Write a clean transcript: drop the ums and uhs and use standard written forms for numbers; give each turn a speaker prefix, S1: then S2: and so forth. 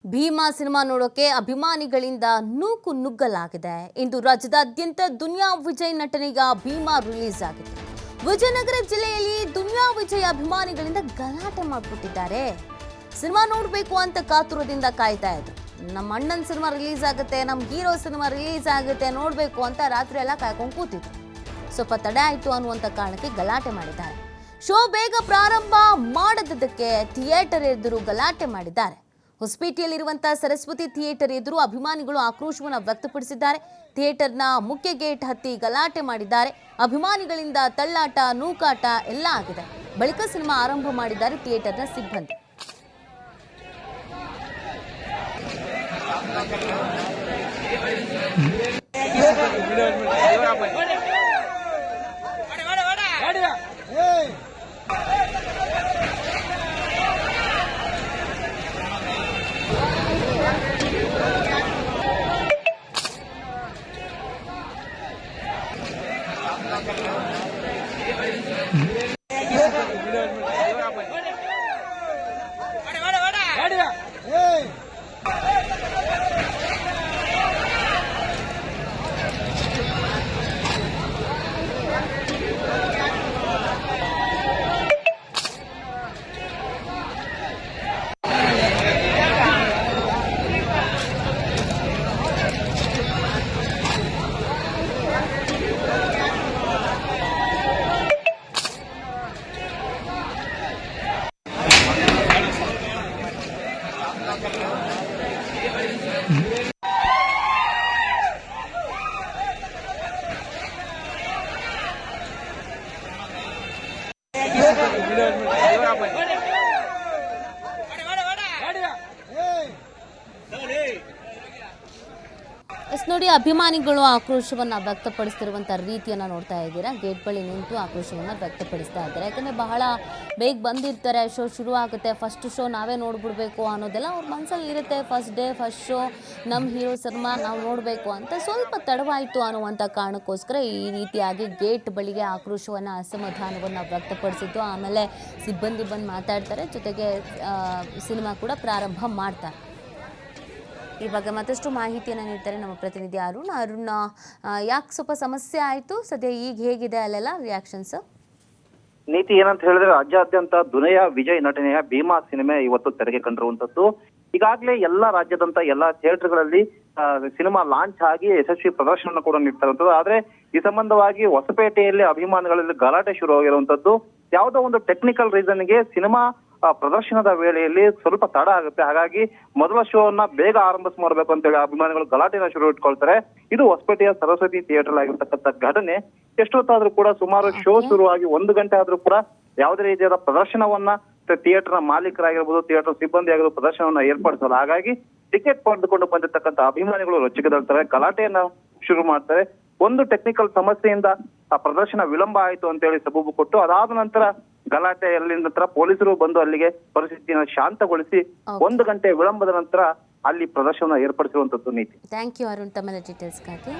S1: Bima cinema ನೋಡೋಕೆ ಅಭಿಮಾನಿಗಳಿಂದ ನೂಕು ನುಗ್ಗಲಾಗಿದೆ. ಇಂದು ರಾಜ್ಯದಾದ್ಯಂತ ದುನಿಯಾ ವಿಜಯ್ ನಟನೆಯ ಭೀಮಾ ರಿಲೀಸ್ ಆಗಿದೆ. ವಿಜಯನಗರ ಜಿಲ್ಲೆಯಲ್ಲಿ ದುನಿಯಾ ವಿಜಯ್ ಅಭಿಮಾನಿಗಳಿಂದ ಗಲಾಟೆ ಮಾಡಿಬಿಟ್ಟಿದ್ದಾರೆ. ಸಿನಿಮಾ ನೋಡಬೇಕು ಅಂತ ಕಾತುರದಿಂದ ಕಾಯ್ತಾ ಇದ್ರು. ನಮ್ಮ ಅಣ್ಣನ ಸಿನಿಮಾ ರಿಲೀಸ್ ಆಗುತ್ತೆ, ನಮ್ಮ ಹೀರೋ ಸಿನಿಮಾ ರಿಲೀಸ್ ಆಗುತ್ತೆ, ನೋಡಬೇಕು ಅಂತ ರಾತ್ರಿ ಎಲ್ಲ ಕಾಯ್ಕೊಂಡು ಕೂತಿದ್ರು. ಸ್ವಲ್ಪ ತಡೆ ಆಯಿತು ಅನ್ನುವಂಥ ಕಾರಣಕ್ಕೆ ಗಲಾಟೆ ಮಾಡಿದ್ದಾರೆ. ಶೋ ಬೇಗ ಪ್ರಾರಂಭ ಮಾಡದಿದ್ದಕ್ಕೆ ಥಿಯೇಟರ್ ಎದುರು ಗಲಾಟೆ ಮಾಡಿದ್ದಾರೆ. ಹೊಸಪೇಟೆಯಲ್ಲಿರುವಂತಹ ಸರಸ್ವತಿ ಥಿಯೇಟರ್ ಎದುರು ಅಭಿಮಾನಿಗಳು ಆಕ್ರೋಶವನ್ನು ವ್ಯಕ್ತಪಡಿಸಿದ್ದಾರೆ. ಥಿಯೇಟರ್ನ ಮುಖ್ಯ ಗೇಟ್ ಹತ್ತಿ ಗಲಾಟೆ ಮಾಡಿದ್ದಾರೆ. ಅಭಿಮಾನಿಗಳಿಂದ ತಳ್ಳಾಟ, ನೂಕಾಟ ಎಲ್ಲ ಆಗಿದೆ. ಬಳಿಕ ಸಿನಿಮಾ ಆರಂಭ ಮಾಡಿದ್ದಾರೆ ಥಿಯೇಟರ್ನ ಸಿಬ್ಬಂದಿ. ನೋಡಿ, ಅಭಿಮಾನಿಗಳು ಆಕ್ರೋಶವನ್ನು ವ್ಯಕ್ತಪಡಿಸ್ತಿರುವಂಥ ರೀತಿಯನ್ನು ನೋಡ್ತಾ ಇದ್ದೀರಾ. ಗೇಟ್ ಬಳಿ ನಿಂತು ಆಕ್ರೋಶವನ್ನು ವ್ಯಕ್ತಪಡಿಸ್ತಾ ಇದ್ದಾರೆ. ಯಾಕಂದರೆ ಬಹಳ ಬೇಗ ಬಂದಿರ್ತಾರೆ, ಶೋ ಶುರು ಆಗುತ್ತೆ, ಫಸ್ಟ್ ಶೋ ನಾವೇ ನೋಡ್ಬಿಡ್ಬೇಕು ಅನ್ನೋದೆಲ್ಲ ಅವ್ರ ಮನಸ್ಸಲ್ಲಿ ಇರುತ್ತೆ. ಫಸ್ಟ್ ಡೇ ಫಸ್ಟ್ ಶೋ ನಮ್ಮ ಹೀರೋ ಸಿನಿಮಾ ನಾವು ನೋಡಬೇಕು ಅಂತ ಸ್ವಲ್ಪ ತಡವಾಯಿತು ಅನ್ನುವಂಥ ಕಾರಣಕ್ಕೋಸ್ಕರ ಈ ರೀತಿಯಾಗಿ ಗೇಟ್ ಬಳಿಗೆ ಆಕ್ರೋಶವನ್ನು, ಅಸಮಾಧಾನವನ್ನು ವ್ಯಕ್ತಪಡಿಸಿದ್ದು. ಆಮೇಲೆ ಸಿಬ್ಬಂದಿ ಬಂದು ಮಾತಾಡ್ತಾರೆ, ಜೊತೆಗೆ ಸಿನಿಮಾ ಕೂಡ ಪ್ರಾರಂಭ ಮಾಡ್ತಾರೆ. ಈ ಬಗ್ಗೆ ಮತ್ತಷ್ಟು ಮಾಹಿತಿಯನ್ನು ನೀಡ್ತಾರೆ ನಮ್ಮ ಪ್ರತಿನಿಧಿ ಅರುಣ್. ಯಾಕೆ ಸ್ವಲ್ಪ ಸಮಸ್ಯೆ ಆಯಿತು, ಸದ್ಯ ಈಗ ಹೇಗಿದೆ ಅಲ್ಲೆಲ್ಲ ರಿಯಾಕ್ಷನ್ಸ್?
S2: ನೀತಿ ಏನಂತ ಹೇಳಿದ್ರೆ, ರಾಜ್ಯಾದ್ಯಂತ ದುನಿಯಾ ವಿಜಯ್ ನಟನೆಯ ಭೀಮಾ ಸಿನಿಮಾ ಇವತ್ತು ತೆರೆಗೆ ಕಂಡಿರುವಂತದ್ದು. ಈಗಾಗಲೇ ಎಲ್ಲ ರಾಜ್ಯದಂತ ಎಲ್ಲ ಥಿಯೇಟರ್ಗಳಲ್ಲಿ ಸಿನಿಮಾ ಲಾಂಚ್ ಆಗಿ ಯಶಸ್ವಿ ಪ್ರದರ್ಶನ ಕೂಡ ನೀಡ್ತಾರಂಥದ್ದು. ಆದ್ರೆ ಈ ಸಂಬಂಧವಾಗಿ ಹೊಸಪೇಟೆಯಲ್ಲಿ ಅಭಿಮಾನಿಗಳಲ್ಲಿ ಗಲಾಟೆ ಶುರುವಾಗಿರುವಂತದ್ದು. ಯಾವುದೋ ಒಂದು ಟೆಕ್ನಿಕಲ್ ರೀಸನ್ಗೆ ಸಿನಿಮಾ ಪ್ರದರ್ಶನದ ವೇಳೆಯಲ್ಲಿ ಸ್ವಲ್ಪ ತಡ ಆಗುತ್ತೆ. ಹಾಗಾಗಿ ಮೊದಲ ಶೋ ಅನ್ನ ಬೇಗ ಆರಂಭಿಸ್ ಮಾಡಬೇಕು ಅಂತ ಹೇಳಿ ಅಭಿಮಾನಿಗಳು ಗಲಾಟೆನ ಶುರು ಇಟ್ಕೊಳ್ತಾರೆ. ಇದು ಹೊಸಪೇಟೆಯ ಸರಸ್ವತಿ ಥಿಯೇಟರ್ ಆಗಿರ್ತಕ್ಕಂಥ ಘಟನೆ. ಎಷ್ಟೊತ್ತಾದ್ರೂ ಕೂಡ, ಸುಮಾರು ಶೋ ಶುರುವಾಗಿ 1 ಗಂಟೆ ಆದ್ರೂ ಕೂಡ ಯಾವುದೇ ರೀತಿಯಾದ ಪ್ರದರ್ಶನವನ್ನ ಥಿಯೇಟರ್ನ ಮಾಲೀಕರಾಗಿರ್ಬೋದು, ಥಿಯೇಟರ್ ಸಿಬ್ಬಂದಿ ಆಗಿರ್ಬೋದು ಪ್ರದರ್ಶನವನ್ನ ಏರ್ಪಡಿಸಲ್ಲ. ಹಾಗಾಗಿ ಟಿಕೆಟ್ ಪಡೆದುಕೊಂಡು ಬಂದಿರ್ತಕ್ಕಂಥ ಅಭಿಮಾನಿಗಳು ರೊಚ್ಚಿಗೆದಳ್ತಾರೆ, ಗಲಾಟೆಯನ್ನ ಶುರು ಮಾಡ್ತಾರೆ. ಒಂದು ಟೆಕ್ನಿಕಲ್ ಸಮಸ್ಯೆಯಿಂದ ಆ ಪ್ರದರ್ಶನ ವಿಳಂಬ ಆಯಿತು ಅಂತ ಹೇಳಿ ಸಬೂಬು ಕೊಟ್ಟು, ಅದಾದ ನಂತರ ಗಲಾಟೆಯಲ್ಲಿ ನಂತರ ಪೊಲೀಸರು ಬಂದು ಅಲ್ಲಿಗೆ ಪರಿಸ್ಥಿತಿಯನ್ನು ಶಾಂತಗೊಳಿಸಿ 1 ಗಂಟೆ ವಿಳಂಬದ ನಂತರ ಅಲ್ಲಿ ಪ್ರದರ್ಶನ ಏರ್ಪಡಿಸಿರುವಂತದ್ದು. ನೀತಿ.
S1: ಥ್ಯಾಂಕ್ ಯು ಅರುಣ್, ತಮ್ಮ ಡೀಟೇಲ್ಸ್ಗಾಗಿ.